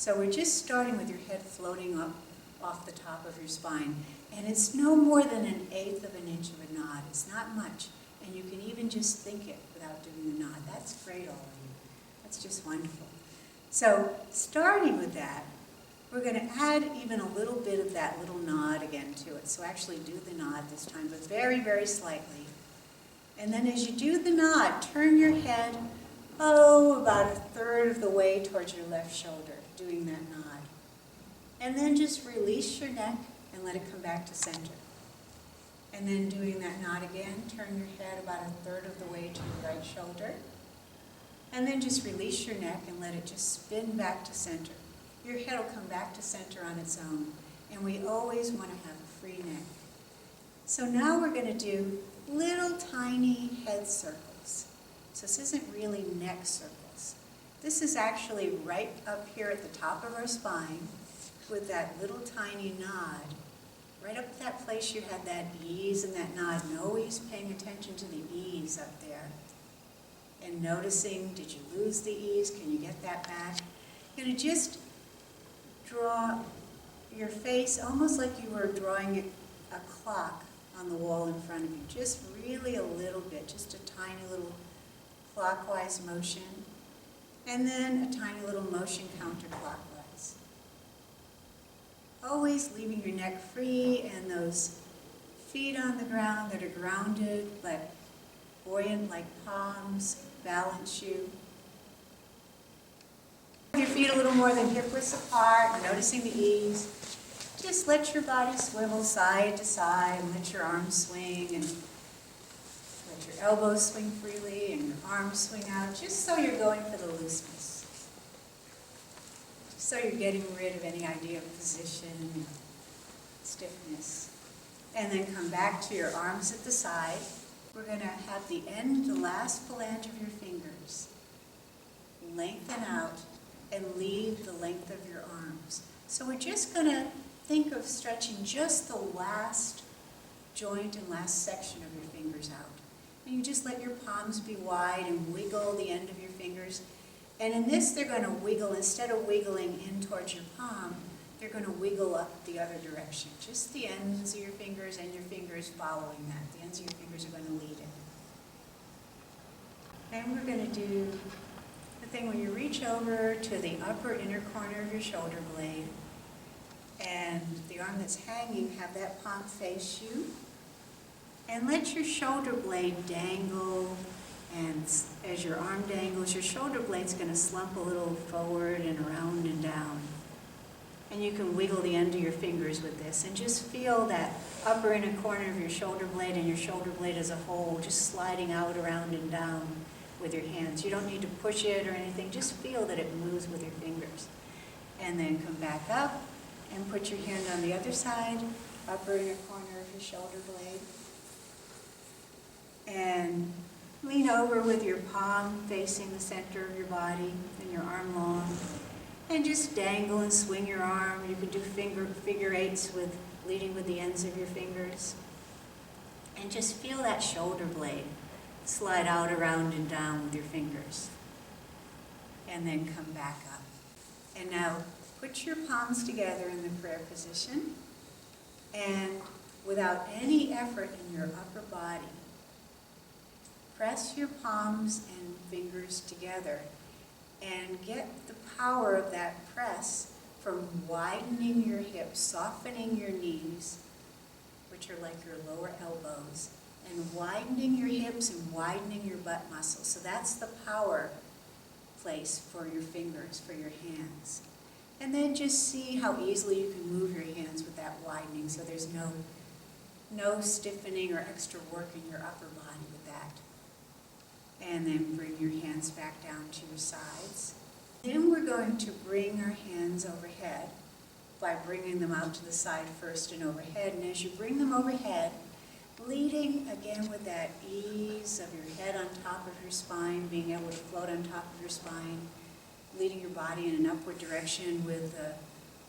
So we're just starting with your head floating up off the top of your spine. And it's no more than 1/8 of an inch of a nod. It's not much. And you can even just think it without doing the nod. That's great, all of you. That's just wonderful. So starting with that, we're going to add even a little bit of that little nod again to it. So actually do the nod this time, but very, very slightly. And then as you do the nod, turn your head, about 1/3 of the way towards your left shoulder, doing that nod. And then just release your neck and let it come back to center. And then doing that nod again, turn your head about 1/3 of the way to your right shoulder. And then just release your neck and let it just spin back to center. Your head will come back to center on its own. And we always want to have a free neck. So now we're going to do little tiny head circles. So this isn't really neck circles. This is actually right up here at the top of our spine with that little tiny nod. Right up at that place you had that ease and that nod, and always paying attention to the ease up there. And noticing, did you lose the ease? Can you get that back? You're going to just draw your face almost like you were drawing a clock on the wall in front of you. Just really a little bit, just a tiny little clockwise motion. And then a tiny little motion counterclockwise. Always leaving your neck free and those feet on the ground that are grounded but buoyant like palms, balance you. Your feet a little more than hip widths apart, noticing the ease. Just let your body swivel side to side and let your arms swing and let your elbows swing freely and your arms swing out, just so you're going for the looseness. Just so you're getting rid of any idea of position and stiffness. And then come back to your arms at the side. We're going to have the end, the last phalange of your fingers lengthen out and leave the length of your arms. So we're just going to think of stretching just the last joint and last section of your fingers out. And you just let your palms be wide and wiggle the end of your fingers. And in this, they're going to wiggle, instead of wiggling in towards your palm, they're going to wiggle up the other direction. Just the ends of your fingers and your fingers following that. The ends of your fingers are going to lead it. And we're going to do the thing where you reach over to the upper inner corner of your shoulder blade, and the arm that's hanging, have that palm face you, and let your shoulder blade dangle, and as your arm dangles, your shoulder blade's going to slump a little forward and around and down. And you can wiggle the end of your fingers with this, and just feel that upper inner corner of your shoulder blade and your shoulder blade as a whole just sliding out, around, and down with your hands. You don't need to push it or anything, just feel that it moves with your fingers. And then come back up and put your hand on the other side, upper inner corner of your shoulder blade. And lean over with your palm facing the center of your body and your arm long. And just dangle and swing your arm. You can do figure eights with leading with the ends of your fingers. And just feel that shoulder blade slide out, around, and down with your fingers. And then come back up. And now put your palms together in the prayer position. And without any effort in your upper body, press your palms and fingers together and get the power of that press from widening your hips, softening your knees, which are like your lower elbows, and widening your hips and widening your butt muscles. So that's the power place for your fingers, for your hands. And then just see how easily you can move your hands with that widening, so there's no stiffening or extra work in your upper body with that. And then bring your hands back down to your sides. Then we're going to bring our hands overhead by bringing them out to the side first and overhead. And as you bring them overhead, leading again with that ease of your head on top of your spine, being able to float on top of your spine, leading your body in an upward direction with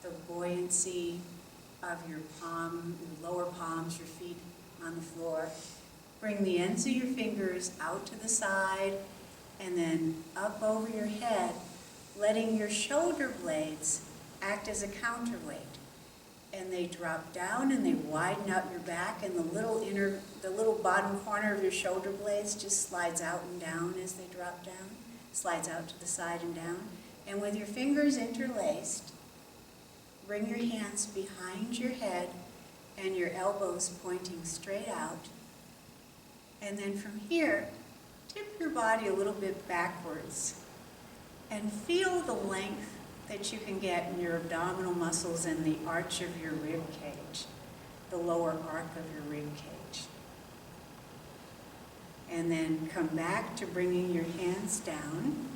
the buoyancy of your palm, your lower palms, your feet on the floor. Bring the ends of your fingers out to the side and then up over your head, letting your shoulder blades act as a counterweight. And they drop down and they widen out your back, and the little bottom corner of your shoulder blades just slides out and down as they drop down, slides out to the side and down. And with your fingers interlaced, bring your hands behind your head and your elbows pointing straight out. And then from here, tip your body a little bit backwards and feel the length that you can get in your abdominal muscles and the arch of your rib cage, the lower arc of your rib cage. And then come back to bringing your hands down.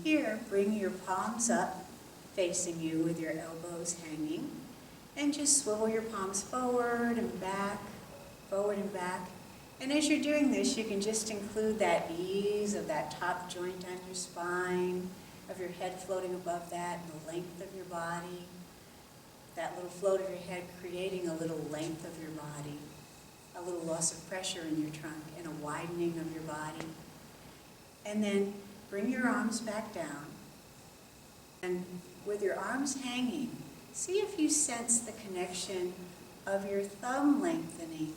Here, bring your palms up, facing you with your elbows hanging, and just swivel your palms forward and back, forward and back. And as you're doing this, you can just include that ease of that top joint on your spine, of your head floating above that, and the length of your body. That little float of your head creating a little length of your body, a little loss of pressure in your trunk, and a widening of your body. And then bring your arms back down. And with your arms hanging, see if you sense the connection of your thumb lengthening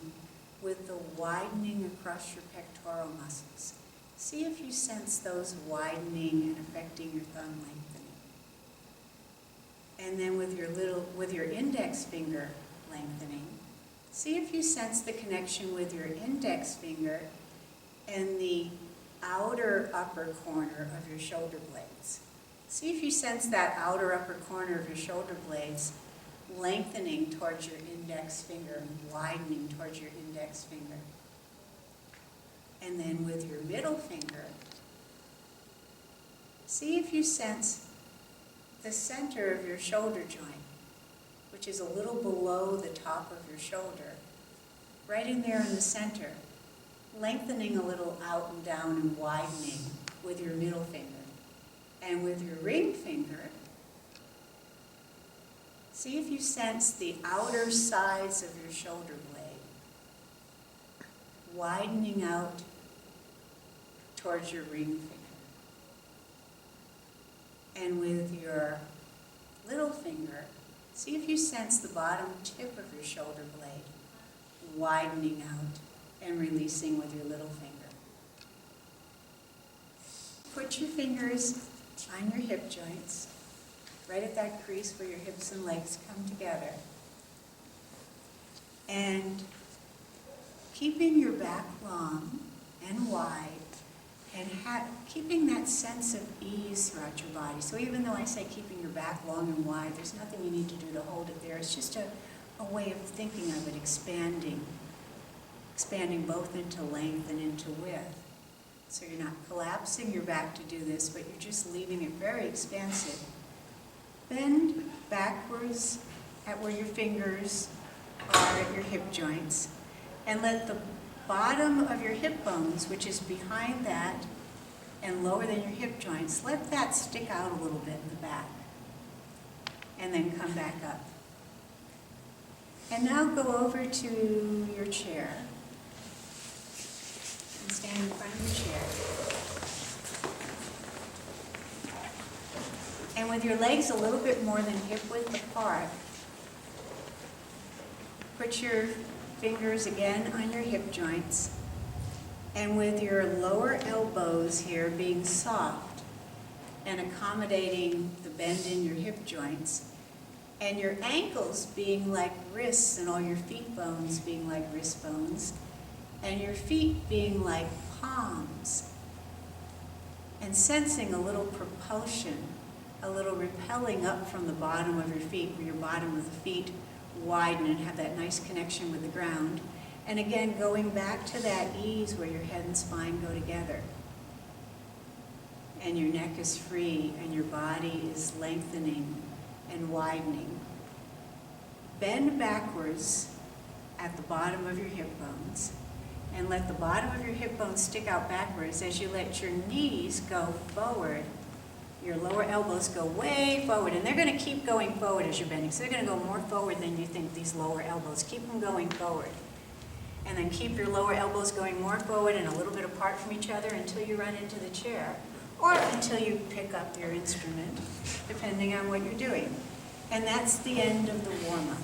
with the widening across your pectoral muscles. See if you sense those widening and affecting your thumb lengthening. And then with your index finger lengthening, see if you sense the connection with your index finger and the outer upper corner of your shoulder blades. See if you sense that outer upper corner of your shoulder blades lengthening towards your index finger and widening towards your index finger. And then with your middle finger, see if you sense the center of your shoulder joint, which is a little below the top of your shoulder, right in there in the center, lengthening a little out and down and widening with your middle finger. And with your ring finger, see if you sense the outer sides of your shoulder blade widening out towards your ring finger. And with your little finger, see if you sense the bottom tip of your shoulder blade widening out and releasing with your little finger. Put your fingers on your hip joints, right at that crease where your hips and legs come together. And keeping your back long and wide, and keeping that sense of ease throughout your body. So even though I say keeping your back long and wide, there's nothing you need to do to hold it there. It's just a way of thinking of it, expanding both into length and into width. So you're not collapsing your back to do this, but you're just leaving it very expansive. Bend backwards at where your fingers are at your hip joints, and let the bottom of your hip bones, which is behind that and lower than your hip joints, let that stick out a little bit in the back. And then come back up. And now go over to your chair. And stand in front of your chair. And with your legs a little bit more than hip width apart, put your fingers again on your hip joints, and with your lower elbows here being soft and accommodating the bend in your hip joints, and your ankles being like wrists and all your feet bones being like wrist bones, and your feet being like palms, and sensing a little propulsion, a little repelling up from the bottom of your feet, where your bottom of the feet widen and have that nice connection with the ground. And again, going back to that ease where your head and spine go together. And your neck is free and your body is lengthening and widening. Bend backwards at the bottom of your hip bones, and let the bottom of your hip bones stick out backwards as you let your knees go forward. Your lower elbows go way forward, and they're going to keep going forward as you're bending. So they're going to go more forward than you think, these lower elbows. Keep them going forward. And then keep your lower elbows going more forward and a little bit apart from each other until you run into the chair. or until you pick up your instrument, depending on what you're doing. And that's the end of the warm-up.